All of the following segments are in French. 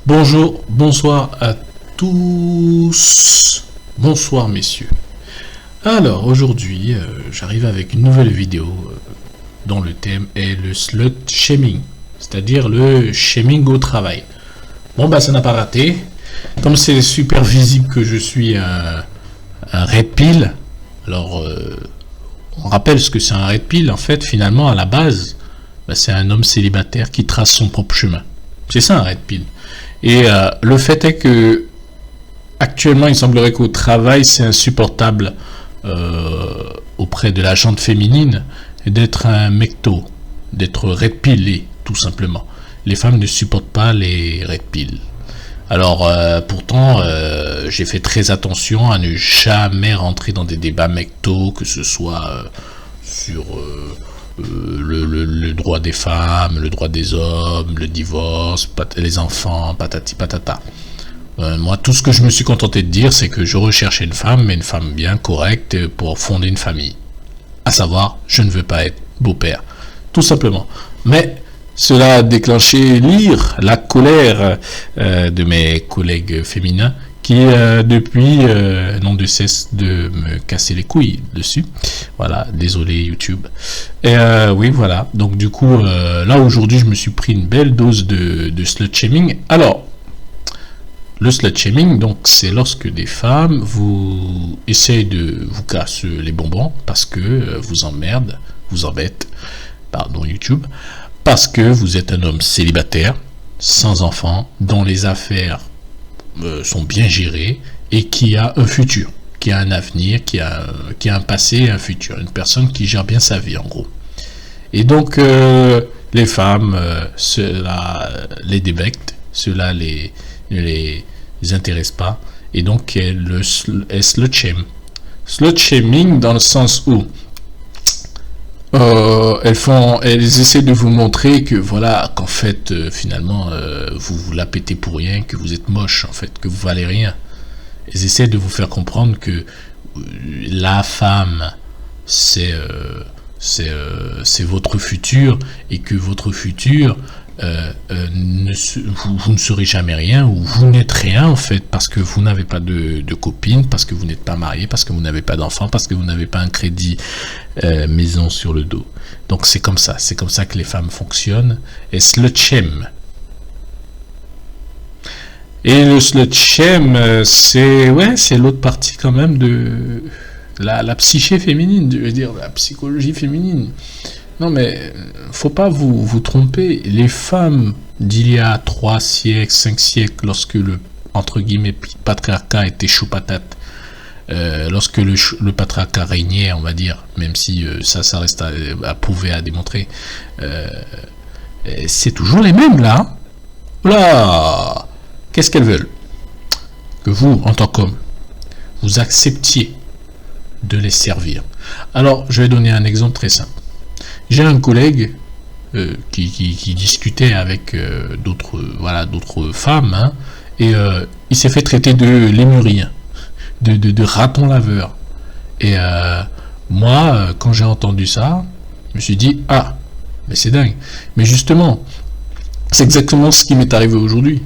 Bonjour, bonsoir à tous. Bonsoir messieurs. Alors aujourd'hui, j'arrive avec une nouvelle vidéo dont le thème est le slut shaming, c'est-à-dire le shaming au travail. Bon bah ça n'a pas raté. Comme c'est super visible que je suis un red pill, alors on rappelle ce que c'est un red pill. En fait, finalement, à la base, bah, c'est un homme célibataire qui trace son propre chemin. C'est ça un red pill. Et le fait est que actuellement, il semblerait qu'au travail, c'est insupportable auprès de la gente féminine d'être un mecto, d'être red pillé, tout simplement. Les femmes ne supportent pas les red pills. Alors, pourtant, j'ai fait très attention à ne jamais rentrer dans des débats mecto, que ce soit sur le droit des femmes, le droit des hommes, le divorce, les enfants, patati patata. Moi, tout ce que je me suis contenté de dire, c'est que je recherchais une femme, mais une femme bien correcte pour fonder une famille. À savoir, je ne veux pas être beau-père. Tout simplement. Mais cela a déclenché la colère de mes collègues féminins qui, depuis, n'ont de cesse de me casser les couilles dessus. Voilà, désolé YouTube. Et oui, voilà. Donc du coup, là aujourd'hui, je me suis pris une belle dose de slut shaming. Alors, le slut shaming, donc, c'est lorsque des femmes vous essayent de vous casser les bonbons parce que vous emmerdent, vous embêtent, pardon YouTube, parce que vous êtes un homme célibataire, sans enfant, dont les affaires sont bien gérées et qui a un futur, qui a un avenir, qui a un passé et un futur. Une personne qui gère bien sa vie, en gros. Et donc, les femmes, cela les débecte, cela les intéresse pas, et donc elles slut shame. Slut shaming dans le sens où elles essaient de vous montrer que voilà, qu'en fait finalement vous la pétez pour rien, que vous êtes moche, en fait, que vous valez rien. Elles essaient de vous faire comprendre que la femme c'est votre futur, et que votre futur vous ne serez jamais rien, ou vous n'êtes rien en fait, parce que vous n'avez pas de copine, parce que vous n'êtes pas marié, parce que vous n'avez pas d'enfant, parce que vous n'avez pas un crédit maison sur le dos. Donc c'est comme ça que les femmes fonctionnent. Et slut shame. Et le slut shame, c'est l'autre partie quand même de la psyché féminine, je veux dire la psychologie féminine. Non mais, faut pas vous tromper. Les femmes d'il y a 3 siècles, 5 siècles, lorsque le, entre guillemets, patriarcat était chaud patate, lorsque le patriarcat régnait, on va dire, même si ça reste à prouver, à démontrer, c'est toujours les mêmes là. Là, qu'est-ce qu'elles veulent? Que vous, en tant qu'homme, vous acceptiez de les servir. Alors, je vais donner un exemple très simple. J'ai un collègue qui discutait avec d'autres femmes, hein, et il s'est fait traiter de lémurien, de raton laveur. Et moi, quand j'ai entendu ça, je me suis dit, ah, mais c'est dingue. Mais justement, c'est exactement ce qui m'est arrivé aujourd'hui.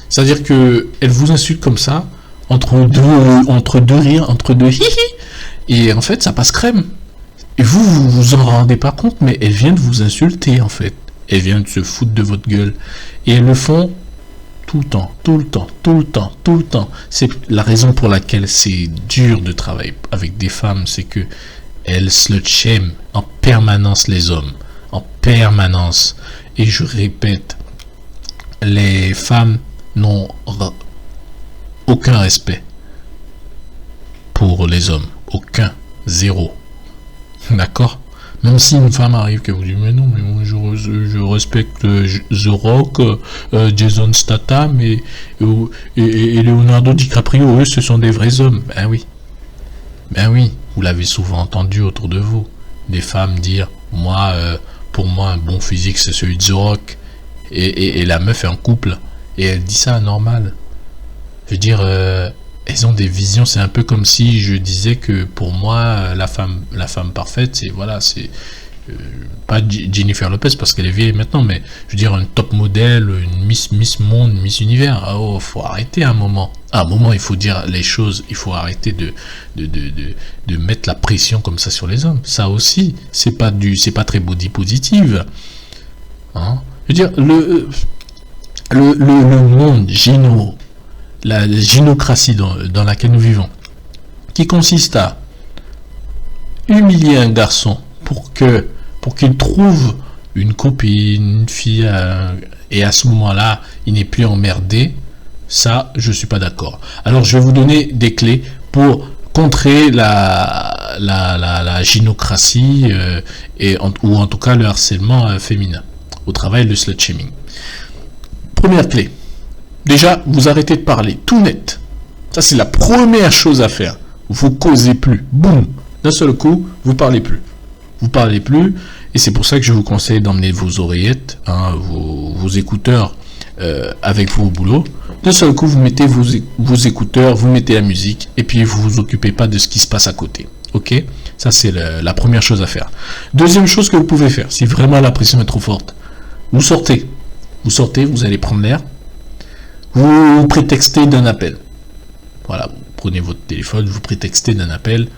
C'est-à-dire que elle vous insulte comme ça, entre deux rires, entre deux hihi, et en fait, ça passe crème. Et vous en rendez pas compte, mais elles viennent de vous insulter, en fait. Elles viennent de se foutre de votre gueule. Et elles le font tout le temps, tout le temps, tout le temps, tout le temps. C'est la raison pour laquelle c'est dur de travailler avec des femmes, c'est que elles slut shame en permanence les hommes. En permanence. Et je répète, les femmes n'ont aucun respect pour les hommes. Aucun. Zéro. D'accord? Même si une femme arrive qui vous dit mais non, mais moi je respecte The Rock, Jason Statham et Leonardo DiCaprio, eux ce sont des vrais hommes. Ben oui, vous l'avez souvent entendu autour de vous, des femmes dire moi pour moi un bon physique c'est celui de The Rock, et la meuf est en couple et elle dit ça normal. Je veux dire, elles ont des visions, c'est un peu comme si je disais que pour moi la femme parfaite c'est voilà, c'est pas Jennifer Lopez parce qu'elle est vieille maintenant, mais je veux dire un top modèle, une Miss Monde, Miss Univers. Oh, faut arrêter un moment. À un moment, il faut dire les choses, il faut arrêter de mettre la pression comme ça sur les hommes. Ça aussi, c'est pas très body positive. Hein? Je veux dire, le monde la gynocratie dans laquelle nous vivons, qui consiste à humilier un garçon pour qu'il trouve une copine, une fille, et à ce moment-là, il n'est plus emmerdé. Ça, je suis pas d'accord. Alors, je vais vous donner des clés pour contrer la gynocratie ou en tout cas le harcèlement féminin au travail, le slut shaming. Première clé. Déjà, vous arrêtez de parler, tout net. Ça, c'est la première chose à faire. Vous causez plus. Boum. D'un seul coup, vous parlez plus. Vous parlez plus. Et c'est pour ça que je vous conseille d'emmener vos oreillettes, hein, vos écouteurs avec vous au boulot. D'un seul coup, vous mettez vos écouteurs, vous mettez la musique, et puis vous vous occupez pas de ce qui se passe à côté. Ok? Ça, c'est la première chose à faire. Deuxième chose que vous pouvez faire, si vraiment la pression est trop forte, vous sortez. Vous sortez, vous allez prendre l'air. Vous prétextez d'un appel. Voilà, vous prenez votre téléphone, vous prétextez d'un appel,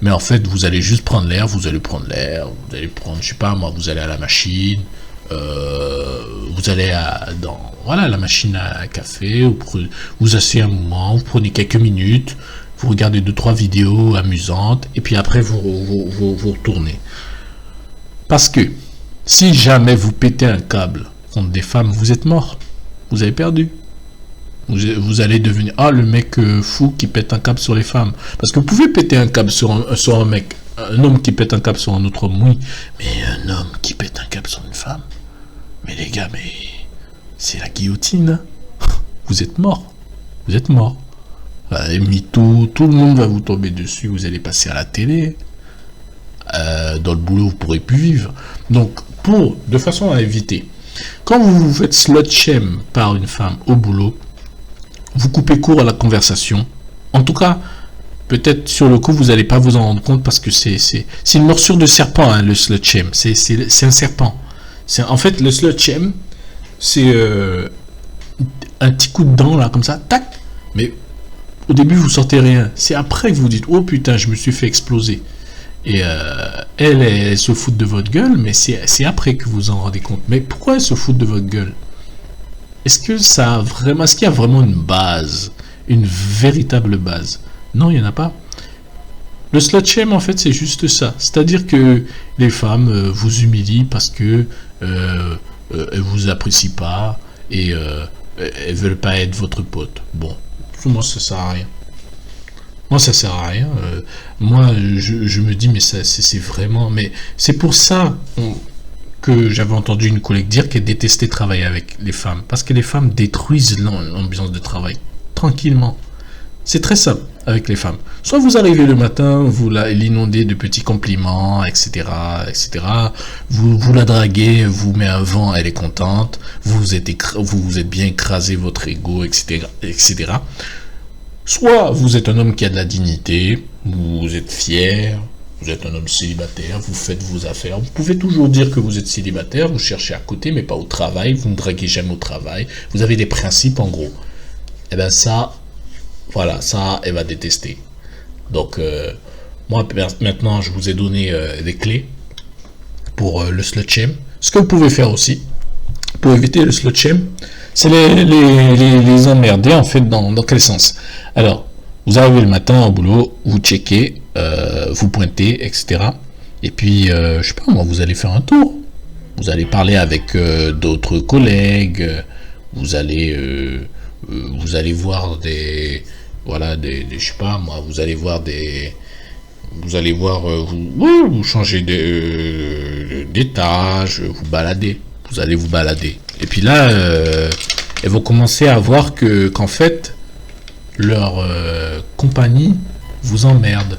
mais en fait, vous allez juste prendre l'air, vous allez prendre, je sais pas moi, vous allez à la machine, vous allez dans la machine à café, vous asseyez un moment, vous prenez quelques minutes, vous regardez 2-3 vidéos amusantes, et puis après, vous retournez. Parce que, si jamais vous pétez un câble contre des femmes, vous êtes mort, vous avez perdu. Vous allez devenir le mec fou qui pète un câble sur les femmes. Parce que vous pouvez péter un câble sur un mec. Un homme qui pète un câble sur un autre homme, oui. Mais un homme qui pète un câble sur une femme. Mais les gars, c'est la guillotine. Vous êtes mort. Vous êtes mort. Mytho, tout le monde va vous tomber dessus. Vous allez passer à la télé. Dans le boulot, vous ne pourrez plus vivre. Donc, de façon à éviter, quand vous vous faites slut shame par une femme au boulot, vous coupez court à la conversation. En tout cas, peut-être sur le coup, vous n'allez pas vous en rendre compte parce que c'est une morsure de serpent, hein, le slut shame. C'est un serpent. En fait, le slut shame, c'est un petit coup de dent, là, comme ça, tac. Mais au début, vous sortez rien. C'est après que vous dites, oh putain, je me suis fait exploser. Et elle se fout de votre gueule, mais c'est après que vous en rendez compte. Mais pourquoi elle se fout de votre gueule? Est-ce qu'il y a vraiment une base, une véritable base? Non, il n'y en a pas. Le slut shame, en fait, c'est juste ça. C'est-à-dire que les femmes vous humilient parce que elles vous apprécient pas et elles veulent pas être votre pote. Bon, moi, ça sert à rien. Moi, ça sert à rien. Moi, je me dis, mais c'est vraiment... Mais c'est pour ça que j'avais entendu une collègue dire qu'elle détestait travailler avec les femmes. Parce que les femmes détruisent l'ambiance de travail. Tranquillement. C'est très simple avec les femmes. Soit vous arrivez le matin, vous l'inondez de petits compliments, etc., etc. Vous la draguez, vous met un vent, elle est contente. Vous êtes bien écrasé votre ego, etc., etc. Soit vous êtes un homme qui a de la dignité, vous êtes fier, vous êtes un homme célibataire, vous faites vos affaires. Vous pouvez toujours dire que vous êtes célibataire, vous cherchez à côté, mais pas au travail, vous ne draguez jamais au travail, vous avez des principes en gros. Et bien ça, voilà, ça, elle va détester. Donc, moi, maintenant, je vous ai donné des clés pour le slut shame. Ce que vous pouvez faire aussi, pour éviter le slut shame, c'est les emmerder, en fait, dans quel sens? Alors, vous arrivez le matin au boulot, vous checkez, vous pointez, etc. Et puis, je sais pas moi, vous allez faire un tour. Vous allez parler avec d'autres collègues. Vous allez voir je sais pas moi, vous allez voir vous changez d'étage, vous baladez. Vous allez vous balader. Et puis là, elles vont commencer à voir qu'en fait, leur compagnie vous emmerde.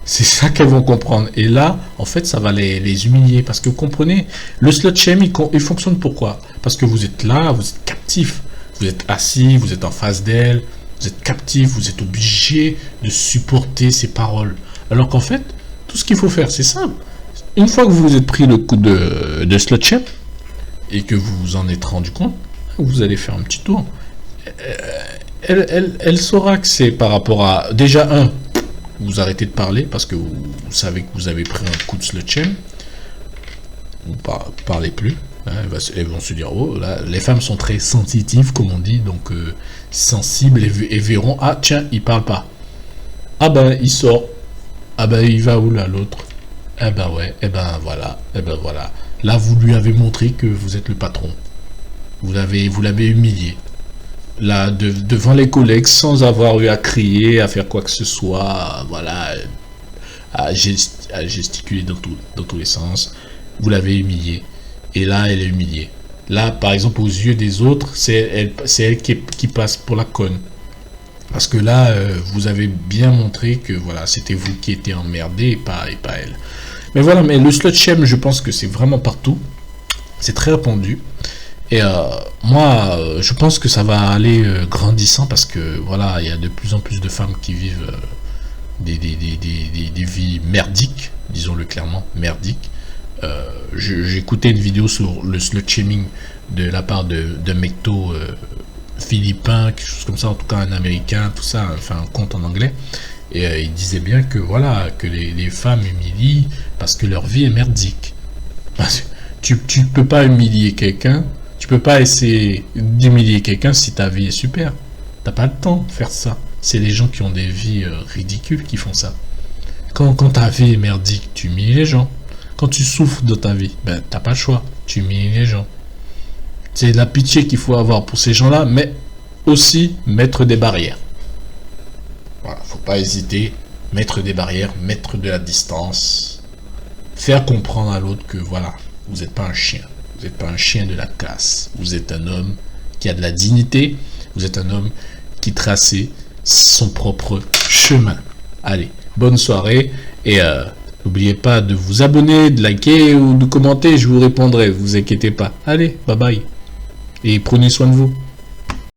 C'est ça qu'elles vont comprendre. Et là, en fait, ça va les humilier. Parce que vous comprenez, le slut shame, il fonctionne pourquoi? Parce que vous êtes là, vous êtes captif. Vous êtes assis, vous êtes en face d'elle, vous êtes captif, vous êtes obligé de supporter ses paroles. Alors qu'en fait, tout ce qu'il faut faire, c'est simple. une fois que vous vous êtes pris le coup de slut shame et que vous vous en êtes rendu compte, vous allez faire un petit tour. Elle saura que c'est par rapport à... Déjà, vous arrêtez de parler parce que vous savez que vous avez pris un coup de slut shame. Vous parlez plus. Hein, elles vont se dire, oh, là, les femmes sont très sensitives, comme on dit, donc sensibles, et verront, ah tiens, il parle pas. Ah ben, il sort. Ah ben, il va où là, l'autre? Eh ben ouais, eh ben voilà, eh ben voilà. Là, vous lui avez montré que vous êtes le patron. Vous l'avez humilié. Là, devant les collègues, sans avoir eu à crier, à faire quoi que ce soit, voilà, à gesticuler dans tous les sens. Vous l'avez humilié. Et là, elle est humiliée. Là, par exemple, aux yeux des autres, c'est elle qui passe pour la conne. Parce que là, vous avez bien montré que voilà, c'était vous qui étiez emmerdé et pas elle. Mais voilà, mais le slut shame, je pense que c'est vraiment partout. C'est très répandu. Et moi, je pense que ça va aller grandissant parce que voilà, il y a de plus en plus de femmes qui vivent des vies merdiques, disons-le clairement, merdiques. J'ai écouté une vidéo sur le slut shaming de la part d'un mecto philippin, quelque chose comme ça, en tout cas un américain, tout ça, enfin un compte en anglais. Et il disait bien que voilà, que les femmes humilient parce que leur vie est merdique. Tu peux pas humilier quelqu'un, tu peux pas essayer d'humilier quelqu'un si ta vie est super. T'as pas le temps de faire ça. C'est les gens qui ont des vies ridicules qui font ça. Quand ta vie est merdique, tu humilies les gens. Quand tu souffres de ta vie, ben t'as pas le choix, tu humilies les gens. C'est de la pitié qu'il faut avoir pour ces gens-là, mais aussi mettre des barrières. Voilà, faut pas hésiter, mettre des barrières, mettre de la distance, faire comprendre à l'autre que voilà, vous n'êtes pas un chien, vous n'êtes pas un chien de la classe, vous êtes un homme qui a de la dignité, vous êtes un homme qui trace son propre chemin. Allez, bonne soirée et n'oubliez pas de vous abonner, de liker ou de commenter, je vous répondrai, vous inquiétez pas. Allez, bye bye. Et prenez soin de vous.